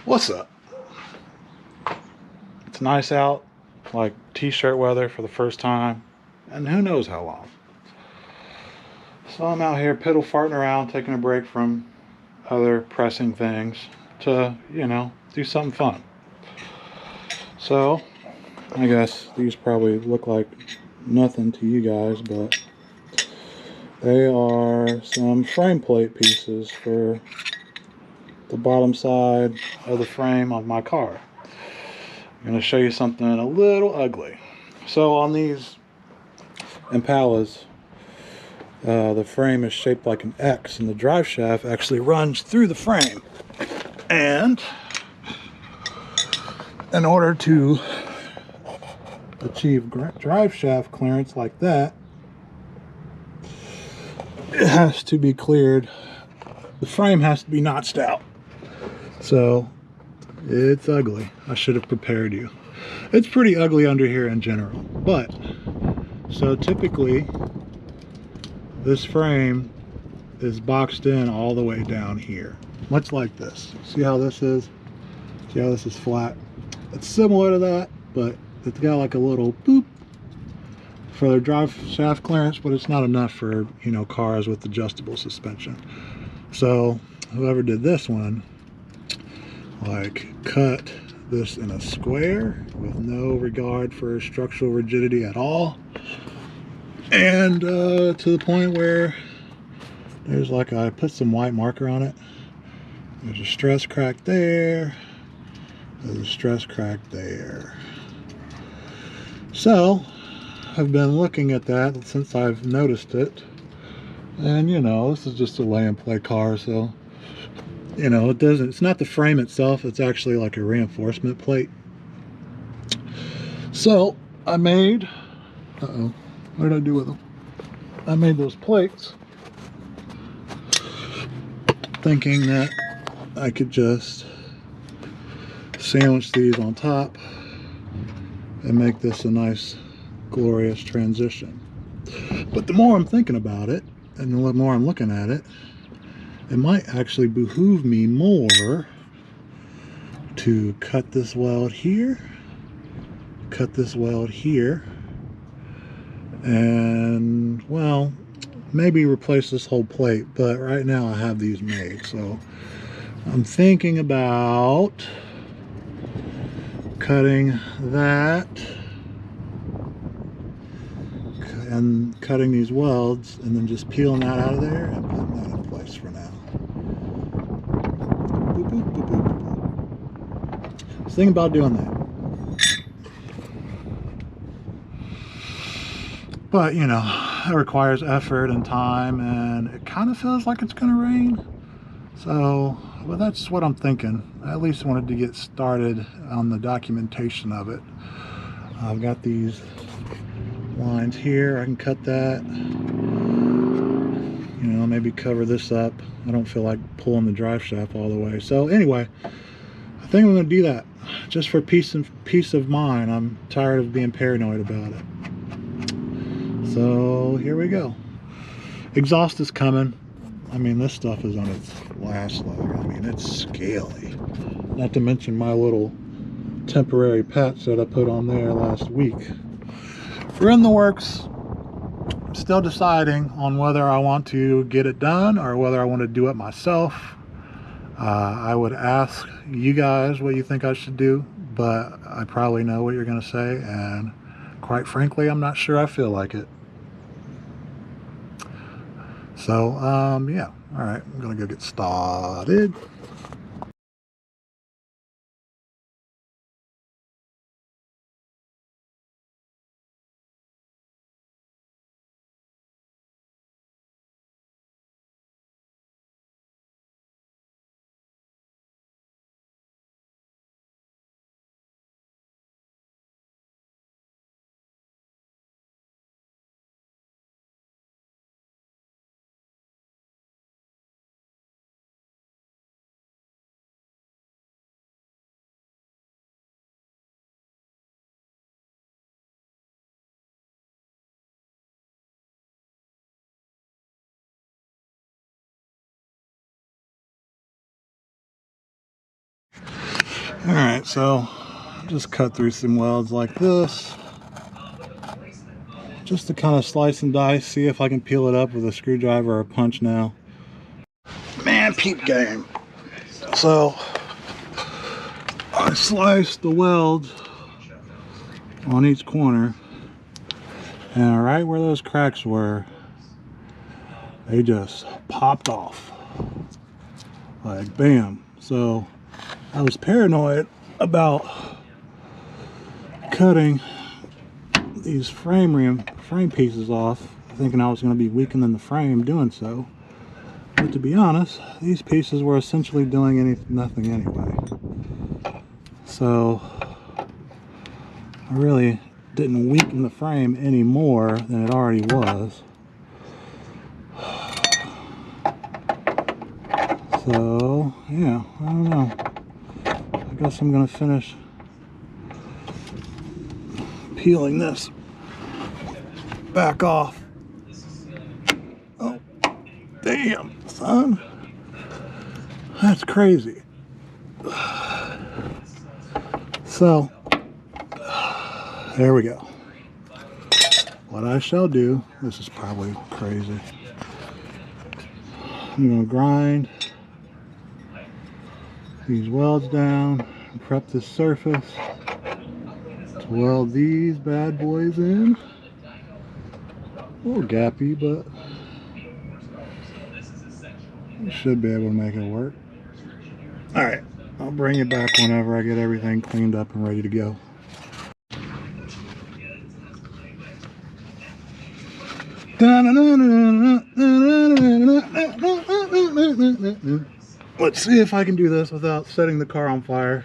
What's up? It's nice out, like t-shirt weather for the first time, and who knows how long. So I'm out here piddle farting around, taking a break from other pressing things to, do something fun. So I guess these probably look like nothing to you guys, but they are some frame plate pieces for the bottom side of the frame of my car. I'm going to show you something a little ugly. So on these Impalas, the frame is shaped like an X, and the drive shaft actually runs through the frame. And in order to achieve drive shaft clearance like that, it has to be cleared. The frame has to be notched out. So it's ugly. I should have prepared you. It's pretty ugly under here in general. But, so typically, this frame is boxed in all the way down here. Much like this. See how this is? See how this is flat? It's similar to that, but it's got like a little boop for the drive shaft clearance, but it's not enough for, cars with adjustable suspension. So whoever did this one, like, cut this in a square with no regard for structural rigidity at all, and to the point where there's like, I put some white marker on it. There's a stress crack there. There's a stress crack there. So I've been looking at that since I've noticed it, and this is just a lay and play car, so it's not the frame itself, it's actually like a reinforcement plate. So I made, what did I do with them? I made those plates thinking that I could just sandwich these on top and make this a nice glorious transition. But the more I'm thinking about it and the more I'm looking at it, it might actually behoove me more to cut this weld here, cut this weld here, and, well, maybe replace this whole plate. But right now I have these made, so I'm thinking about cutting that and cutting these welds and then just peeling that out of there and putting that in place for now. Boop, boop, boop, boop, boop. I was thinking about doing that. But, it requires effort and time, and it kind of feels like it's going to rain. So, well, that's what I'm thinking. I at least wanted to get started on the documentation of it. I've got these lines here. I can cut that. Maybe cover this up. I don't feel like pulling the drive shaft all the way. So anyway, I think I'm going to do that just for peace of mind. I'm tired of being paranoid about it. So here we go. Exhaust is coming. I mean, this stuff is on its last leg. I mean, it's scaly. Not to mention my little temporary patch that I put on there last week. We're in the works. I'm still deciding on whether I want to get it done or whether I want to do it myself. I would ask you guys what you think I should do, but I probably know what you're going to say, and quite frankly, I'm not sure I feel like it. So, yeah. All right, I'm going to go get started. Alright, so just cut through some welds like this, just to kind of slice and dice, see if I can peel it up with a screwdriver or a punch nail. Man, peep game. So I sliced the welds on each corner, and right where those cracks were, they just popped off like bam. So I was paranoid about cutting these frame pieces off, thinking I was going to be weakening the frame doing so. But to be honest, these pieces were essentially doing nothing anyway. So I really didn't weaken the frame any more than it already was. So yeah, I don't know. I guess I'm gonna finish peeling this back off. Oh, damn, son. That's crazy. So, there we go. What I shall do, this is probably crazy. I'm gonna grind these welds down and prep this surface to weld these bad boys in. A little gappy, but we should be able to make it work. Alright, I'll bring it back whenever I get everything cleaned up and ready to go. Let's see if I can do this without setting the car on fire.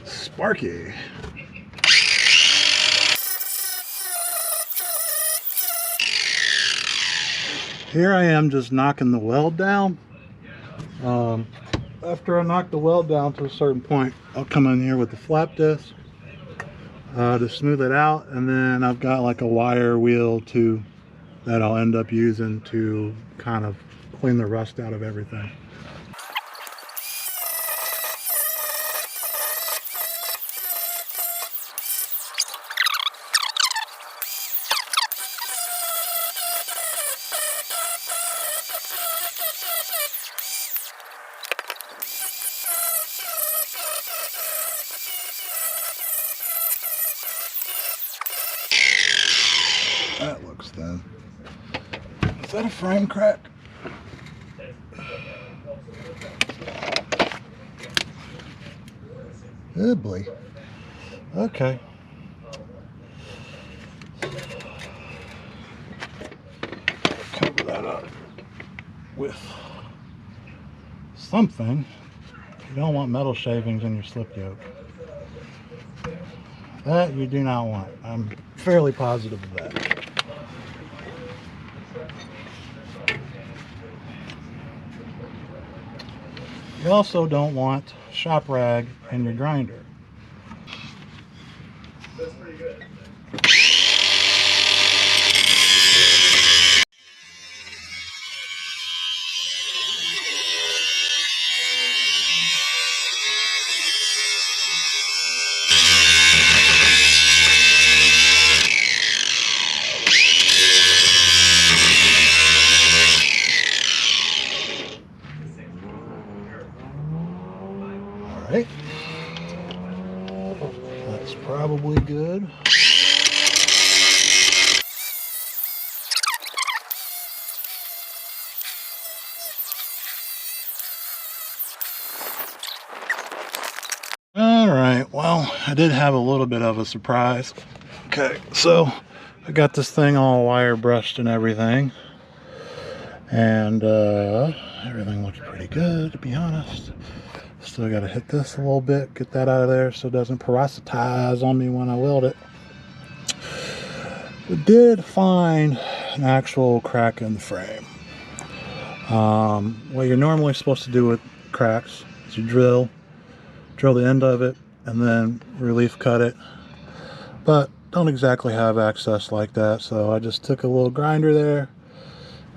Sparky. Here I am just knocking the weld down. After I knock the weld down to a certain point, I'll come in here with the flap disc to smooth it out, and then I've got like a wire wheel too that I'll end up using to kind of clean the rust out of everything. That looks thin. Is that a frame crack? Oh boy. Okay. Cover that up with something. You don't want metal shavings in your slip yoke. That you do not want. I'm fairly positive of that. You also don't want shop rag in your grinder. That's pretty good. Alright, that's probably good. Alright, well, I did have a little bit of a surprise. Okay, so I got this thing all wire brushed and everything, and everything looks pretty good, to be honest. Still got to hit this a little bit, get that out of there so it doesn't porositize on me when I weld it. We did find an actual crack in the frame. What you're normally supposed to do with cracks is you drill the end of it and then relief cut it, but don't exactly have access like that, so I just took a little grinder there,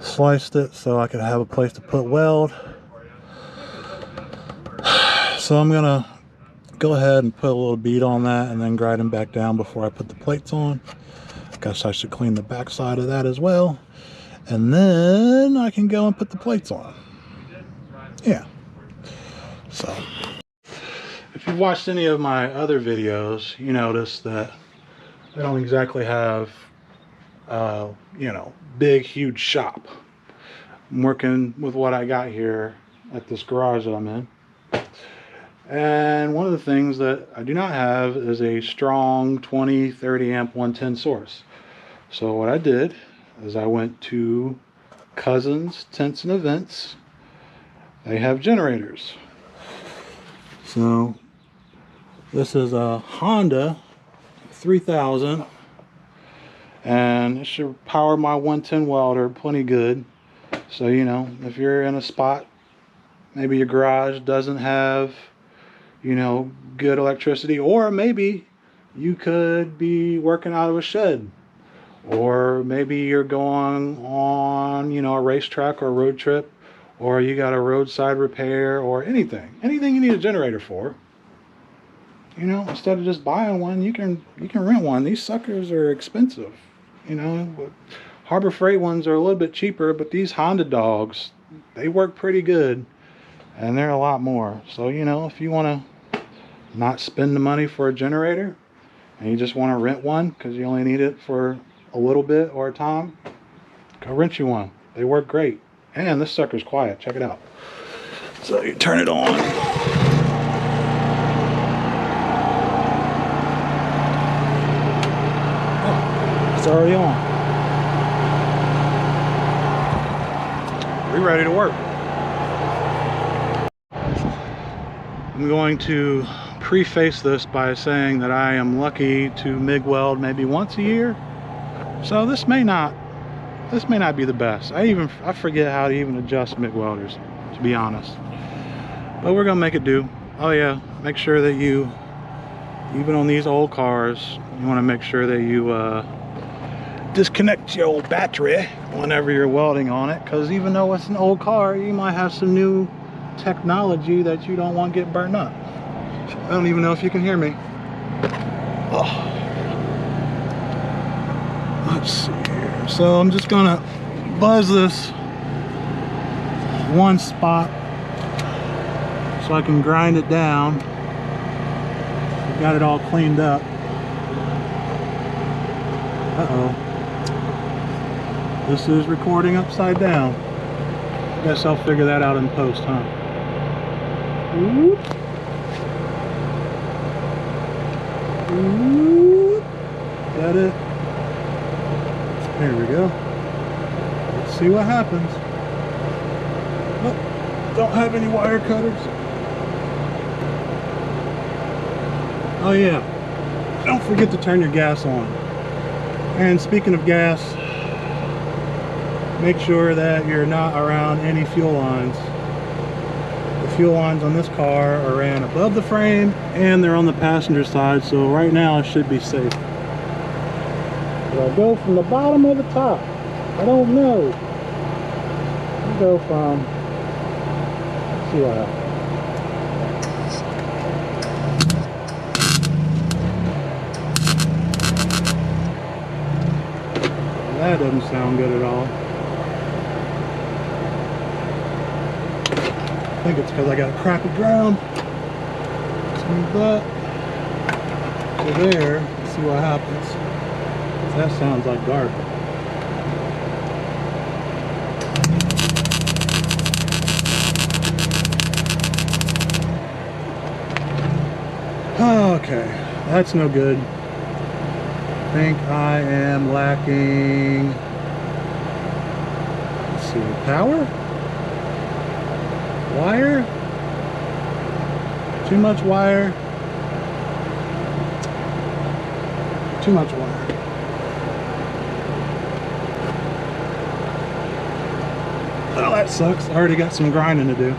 sliced it so I could have a place to put weld. So I'm gonna go ahead and put a little bead on that and then grind them back down before I put the plates on. Guess I should clean the back side of that as well, and then I can go and put the plates on. Yeah. So if you've watched any of my other videos, you notice that I don't exactly have you know, big huge shop. I'm working with what I got here at this garage that I'm in. And one of the things that I do not have is a strong 20-30 amp 110 source. So what I did is I went to Cousins Tents and Events. They have generators. So this is a Honda 3000, and it should power my 110 welder plenty good. So, you know, if you're in a spot, maybe your garage doesn't have, you know, good electricity, or maybe you could be working out of a shed, or maybe you're going on, you know, a racetrack or a road trip, or you got a roadside repair, or anything you need a generator for. You know, instead of just buying one, you can rent one. These suckers are expensive. You know, Harbor Freight ones are a little bit cheaper, but these Honda dogs, they work pretty good, and they're a lot more. So, you know, if you want to not spend the money for a generator and you just want to rent one because you only need it for a little bit or a time, go rent you one. They work great. And this sucker's quiet. Check it out. So you turn it on. Oh, it's already on. We're ready to work. I'm going to preface this by saying that I am lucky to MIG weld maybe once a year. So this may not be the best. I forget how to even adjust MIG welders, to be honest. But we're gonna make it do. Oh yeah, make sure that you, even on these old cars, you want to make sure that you disconnect your old battery whenever you're welding on it, because even though it's an old car, you might have some new technology that you don't want to get burned up. I don't even know if you can hear me. Oh. Let's see here. So I'm just gonna buzz this one spot so I can grind it down. I've got it all cleaned up. Uh-oh. This is recording upside down. Guess I'll figure that out in post, huh? Whoop. Whoop. Got it. There we go. Let's see what happens. Oh, don't have any wire cutters. Oh yeah, don't forget to turn your gas on. And speaking of gas, make sure that you're not around any fuel lines. The fuel lines on this car are ran above the frame and they're on the passenger side, so right now it should be safe. I'll go from the bottom or the top. I don't know. I'll go from, let's see what happens. That doesn't sound good at all. I think it's because I got a crappy ground. Let's move that to there. Let's see what happens. That sounds like garbage. Okay, that's no good. I think I am lacking, let's see, power? Wire? Too much wire? Too much wire. Oh, that sucks. I already got some grinding to do.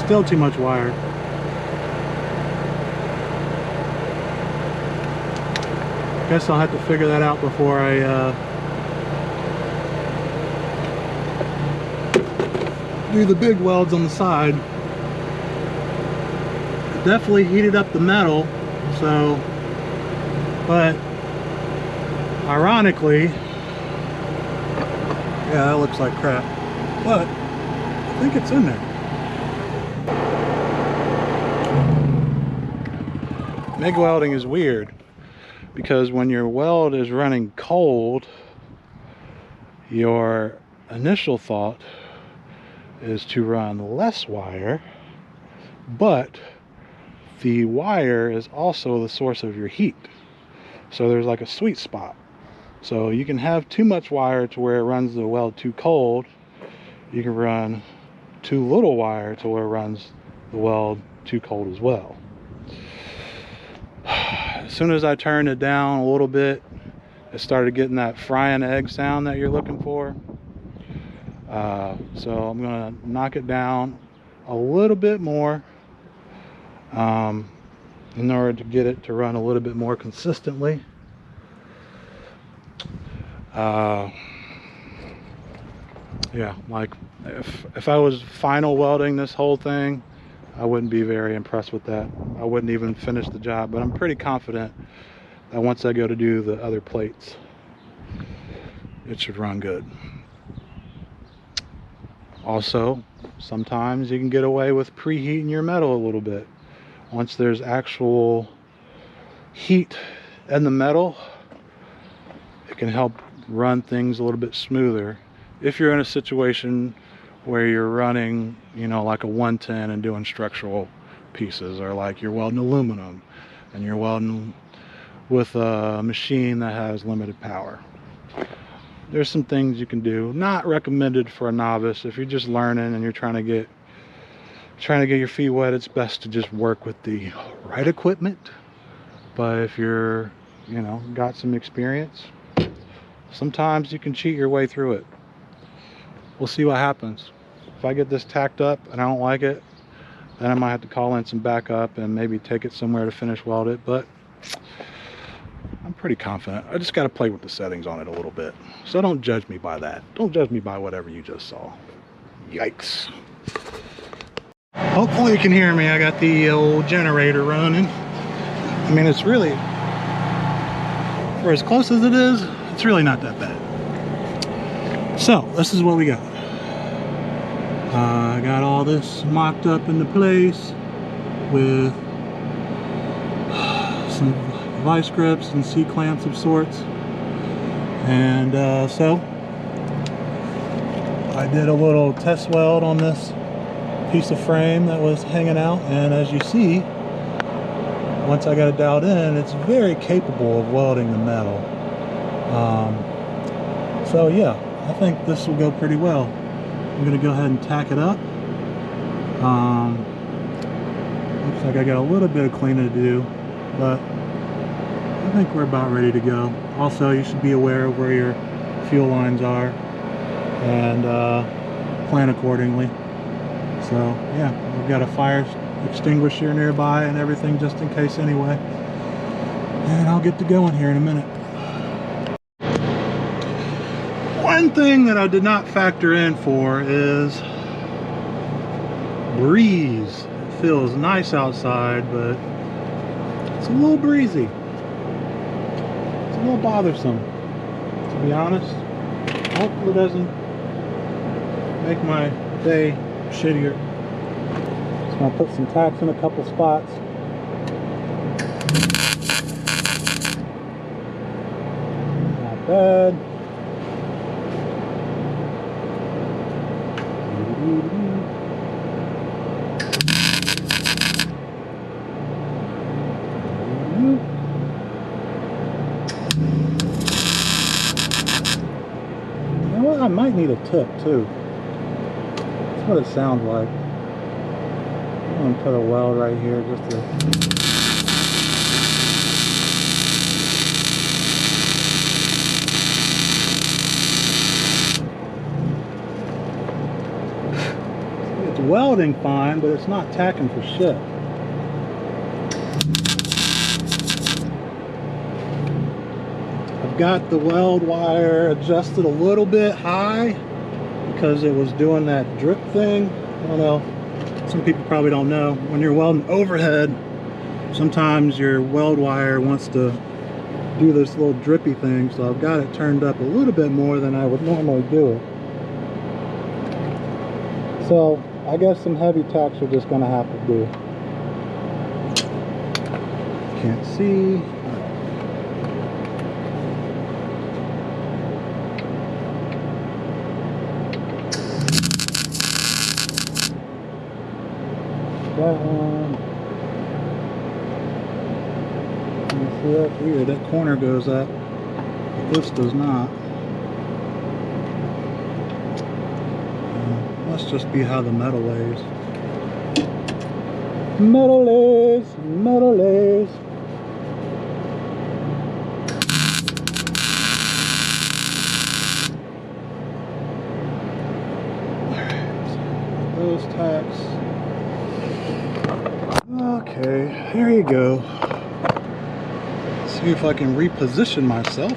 Still too much wire. Guess I'll have to figure that out before I do the big welds on the side. It definitely heated up the metal, so, but ironically, yeah, that looks like crap, but I think it's in there. MIG welding is weird because when your weld is running cold, your initial thought is to run less wire, but the wire is also the source of your heat. So there's like a sweet spot. So you can have too much wire to where it runs the weld too cold. You can run too little wire to where it runs the weld too cold as well. As soon as I turned it down a little bit, it started getting that frying egg sound that you're looking for. So I'm gonna knock it down a little bit more in order to get it to run a little bit more consistently. Yeah, like if I was final welding this whole thing, I wouldn't be very impressed with that. I wouldn't even finish the job, but I'm pretty confident that once I go to do the other plates, it should run good. Also, sometimes you can get away with preheating your metal a little bit. Once there's actual heat in the metal, it can help run things a little bit smoother. If you're in a situation where you're running, you know, like a 110 and doing structural pieces, or like you're welding aluminum and you're welding with a machine that has limited power. There's some things you can do. Not recommended for a novice. If you're just learning and you're trying to get your feet wet, it's best to just work with the right equipment. But if you're, you know, got some experience, sometimes you can cheat your way through it. We'll see what happens. If I get this tacked up and I don't like it, then I might have to call in some backup and maybe take it somewhere to finish weld it, but I'm pretty confident. I just got to play with the settings on it a little bit. So don't judge me by that. Don't judge me by whatever you just saw. Yikes. Hopefully you can hear me. I got the old generator running. I mean, it's really, for as close as it is, it's really not that bad. So this is what we got. I got all this mocked up into place with some vice grips and C-clamps of sorts, and so I did a little test weld on this piece of frame that was hanging out, and as you see, once I got it dialed in, it's very capable of welding the metal. So yeah, I think this will go pretty well. I'm going to go ahead and tack it up. Looks like I got a little bit of cleaning to do, but I think we're about ready to go. Also, you should be aware of where your fuel lines are and plan accordingly. So yeah, we've got a fire extinguisher nearby and everything just in case anyway. And I'll get to going here in a minute. One thing that I did not factor in for is breeze. It feels nice outside, but it's a little breezy. It's a little bothersome, to be honest. Hopefully it doesn't make my day shittier. Just gonna put some tacks in a couple spots. Not bad. You know what? I might need a tip too. That's what it sounds like. I'm gonna put a weld right here just to. It's welding fine, but it's not tacking for shit. I've got the weld wire adjusted a little bit high because it was doing that drip thing. I don't know. Some people probably don't know. When you're welding overhead, sometimes your weld wire wants to do this little drippy thing, so I've got it turned up a little bit more than I would normally do it. So I guess some heavy tacks are just gonna have to do. Can't see. That one. You see, that's weird. That corner goes up, but this does not. Must just be how the metal lays. Metal lays, metal lays. Alright, those tacks. Okay, here you go. See if I can reposition myself.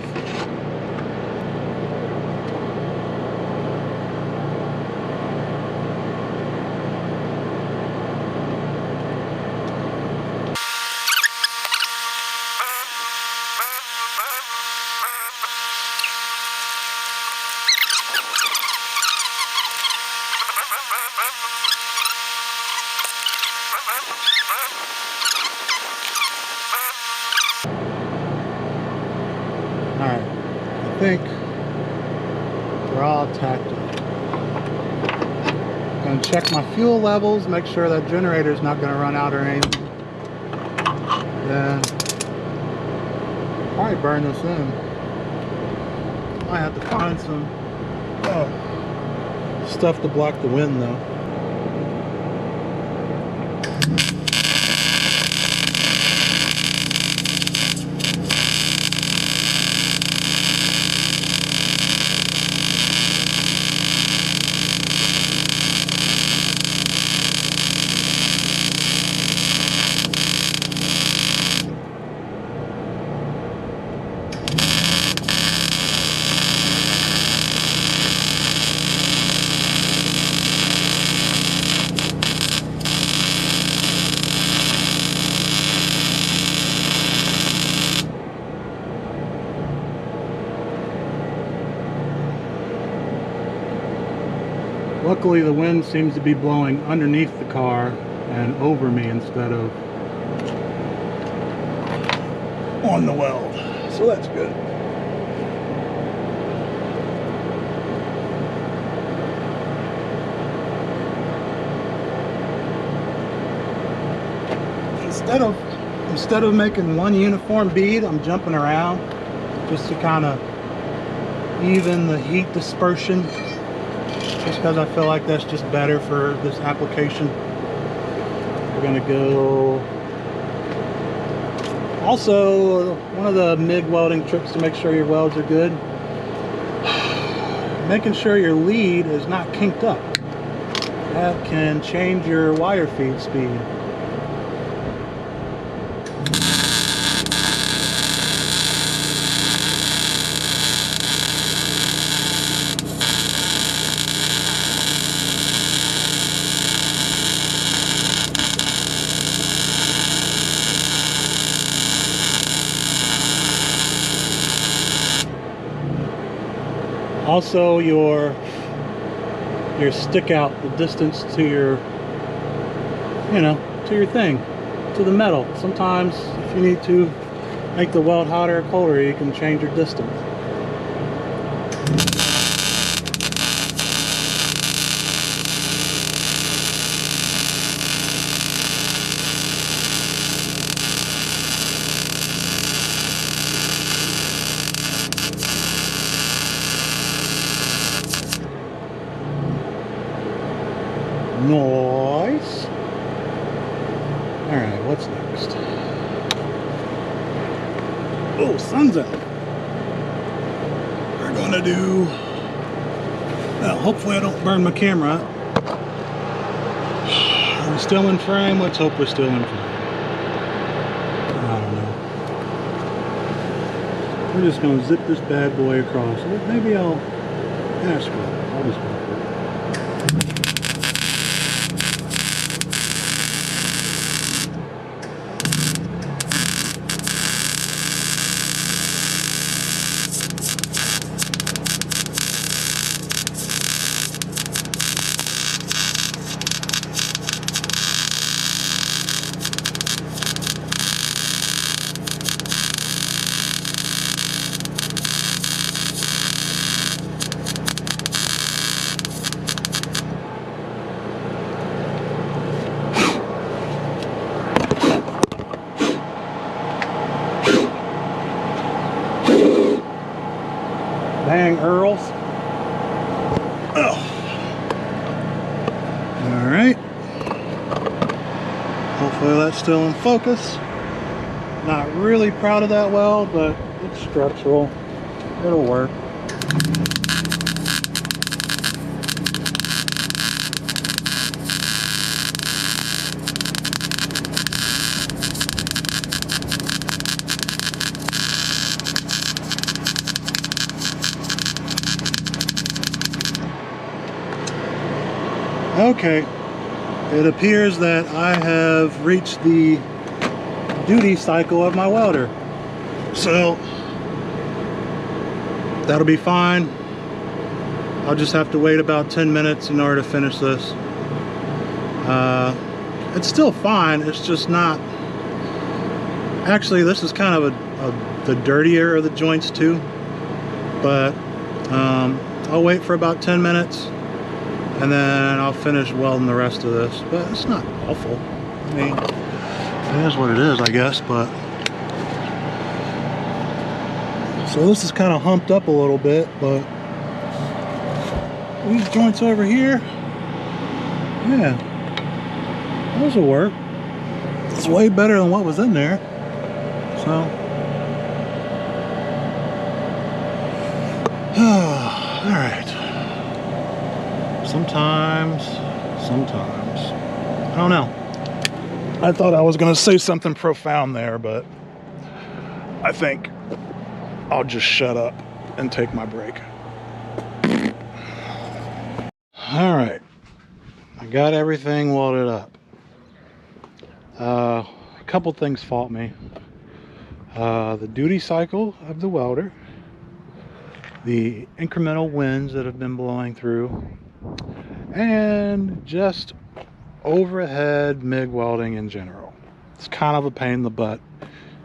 Alright, I think we're all tacked up. Gonna check my fuel levels, make sure that generator's not gonna run out or anything. Then probably burn this in. I have to find some stuff to block the wind though. Luckily the wind seems to be blowing underneath the car and over me instead of on the weld, so that's good. Instead of making one uniform bead, I'm jumping around just to kind of even the heat dispersion, just because I feel like that's just better for this application. We're gonna go. Also, one of the MIG welding tricks to make sure your welds are good, making sure your lead is not kinked up. That can change your wire feed speed. Also, your stick out, the distance to your, to your thing, to the metal. Sometimes if you need to make the weld hotter or colder, you can change your distance. Nice. Alright, what's next? Oh, sun's out. We're gonna do... Well, hopefully I don't burn my camera. Are we still in frame? Let's hope we're still in frame. I don't know. We're just going to zip this bad boy across. Maybe I'll... Yeah, screw it. I'll just go for it. Dang Earls. Oh. Alright. Hopefully that's still in focus. Not really proud of that weld, but it's structural. It'll work. Okay, it appears that I have reached the duty cycle of my welder. So, that'll be fine. I'll just have to wait about 10 minutes in order to finish this. It's still fine, it's just not... Actually, this is kind of the dirtier of the joints too. But, I'll wait for about 10 minutes. And then I'll finish welding the rest of this. But it's not awful. I mean, it is what it is, I guess. But so this is kind of humped up a little bit, but these joints over here, yeah, those will work. It's way better than what was in there. So, all right. Sometimes, I don't know. I thought I was going to say something profound there, but I think I'll just shut up and take my break. All right, I got everything welded up. A couple things fault me. The duty cycle of the welder, the incremental winds that have been blowing through, and just overhead MIG welding in general. It's kind of a pain in the butt,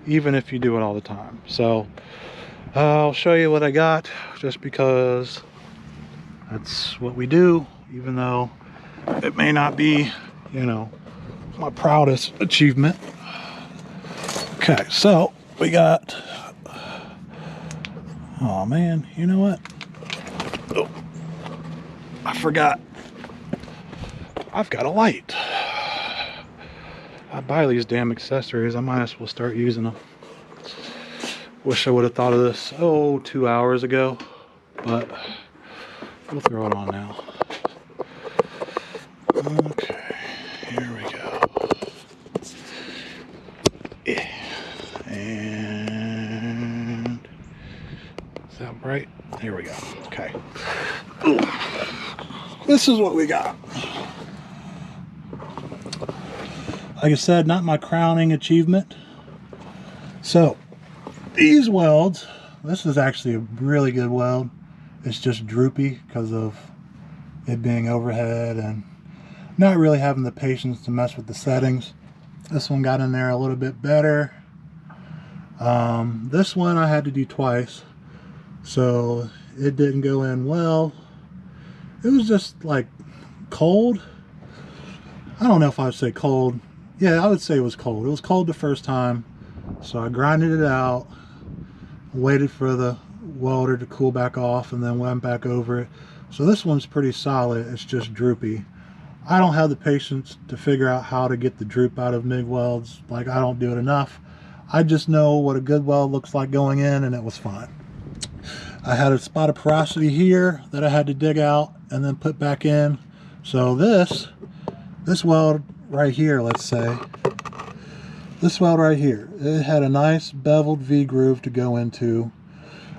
even if you do it all the time. So I'll show you what I got, just because that's what we do, even though it may not be, you know, my proudest achievement. Okay, so we got, oh man, you know what? Oh, I forgot. I've got a light. I buy these damn accessories. I might as well start using them. Wish I would have thought of this, 2 hours ago. But we'll throw it on now. Okay, here we go. Yeah. And is that bright? Here we go. Okay. Ooh. This is what we got. Like I said, not my crowning achievement. So, these welds, this is actually a really good weld. It's just droopy because of it being overhead and not really having the patience to mess with the settings. This one got in there a little bit better. This one I had to do twice, so it didn't go in well. It was just like cold. I don't know if I would say cold. Yeah, I would say it was cold. It was cold the first time, so I grinded it out, waited for the welder to cool back off, and then went back over it. So this one's pretty solid. It's just droopy. I don't have the patience to figure out how to get the droop out of MIG welds. Like, I don't do it enough. I just know what a good weld looks like going in, and it was fine. I had a spot of porosity here that I had to dig out and then put back in. So this weld right here, let's say, this weld right here, it had a nice beveled V groove to go into,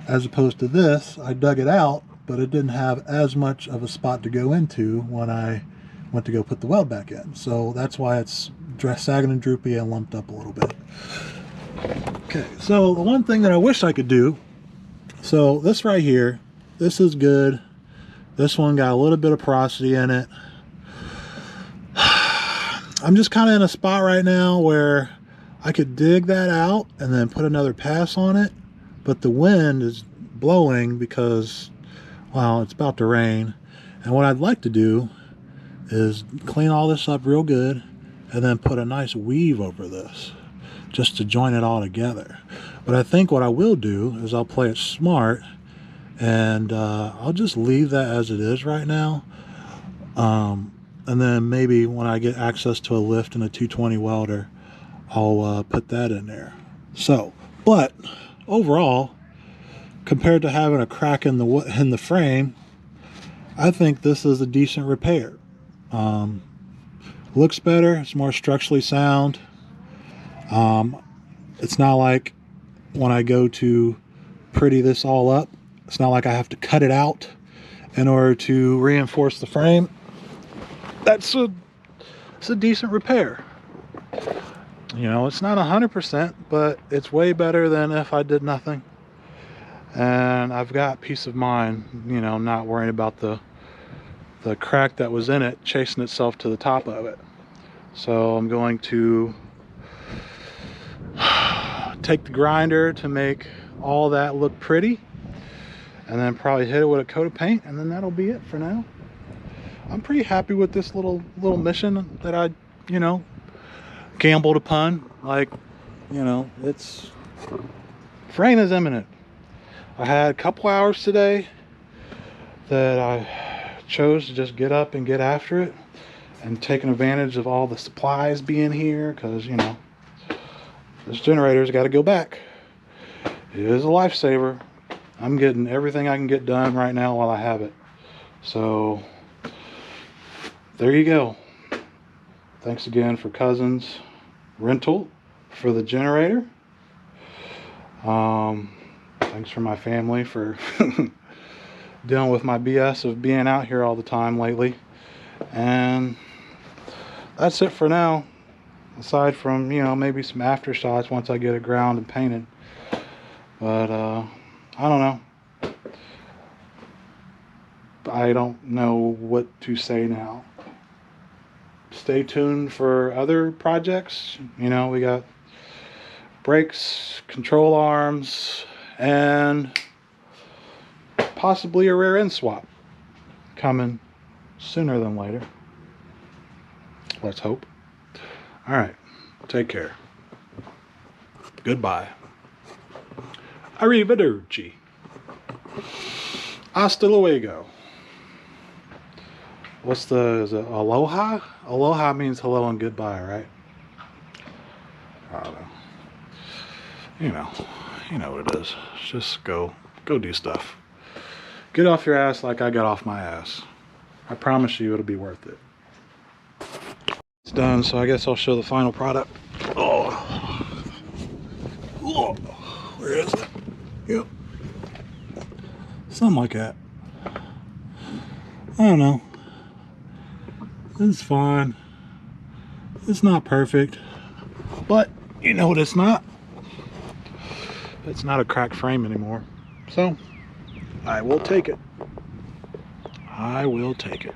as opposed to this, I dug it out, but it didn't have as much of a spot to go into when I went to go put the weld back in. So that's why it's sagging and droopy and lumped up a little bit. Okay, so the one thing that I wish I could do, so this right here, this is good. This one got a little bit of porosity in it. I'm just kind of in a spot right now where I could dig that out and then put another pass on it, but the wind is blowing because, well, it's about to rain. And what I'd like to do is clean all this up real good and then put a nice weave over this just to join it all together. But I think what I will do is I'll play it smart, and I'll just leave that as it is right now. And then maybe when I get access to a lift and a 220 welder, I'll put that in there. So, but overall, compared to having a crack in the frame, I think this is a decent repair. Looks better. It's more structurally sound. It's not like when I go to pretty this all up, it's not like I have to cut it out in order to reinforce the frame. It's a decent repair. You know, it's not 100%, but it's way better than if I did nothing. And I've got peace of mind, you know, not worrying about the crack that was in it chasing itself to the top of it. So I'm going to take the grinder to make all that look pretty, and then probably hit it with a coat of paint, and then that'll be it for now. I'm pretty happy with this little mission that I, you know, gambled upon. Like, you know, rain is imminent. I had a couple hours today that I chose to just get up and get after it, and taking advantage of all the supplies being here, because, you know, this generator's got to go back. It is a lifesaver. I'm getting everything I can get done right now while I have it. So there you go. Thanks again for Cousins Rental for the generator. Thanks for my family for dealing with my BS of being out here all the time lately. And that's it for now, aside from, you know, maybe some aftershots once I get it ground and painted. But I don't know. I don't know what to say now. Stay tuned for other projects. You know, we got brakes, control arms, and possibly a rear end swap coming sooner than later. Let's hope. All right, take care. Goodbye. Arrivederci. Hasta luego. Is it aloha? Aloha means hello and goodbye, right? I don't know. You know what it is. Just go do stuff. Get off your ass like I got off my ass. I promise you it'll be worth it. It's done, so I guess I'll show the final product. Oh, where is it? Yep. Something like that. I don't know. It's fine. It's not perfect, but you know what it's not? It's not a cracked frame anymore. So I will take it. I will take it.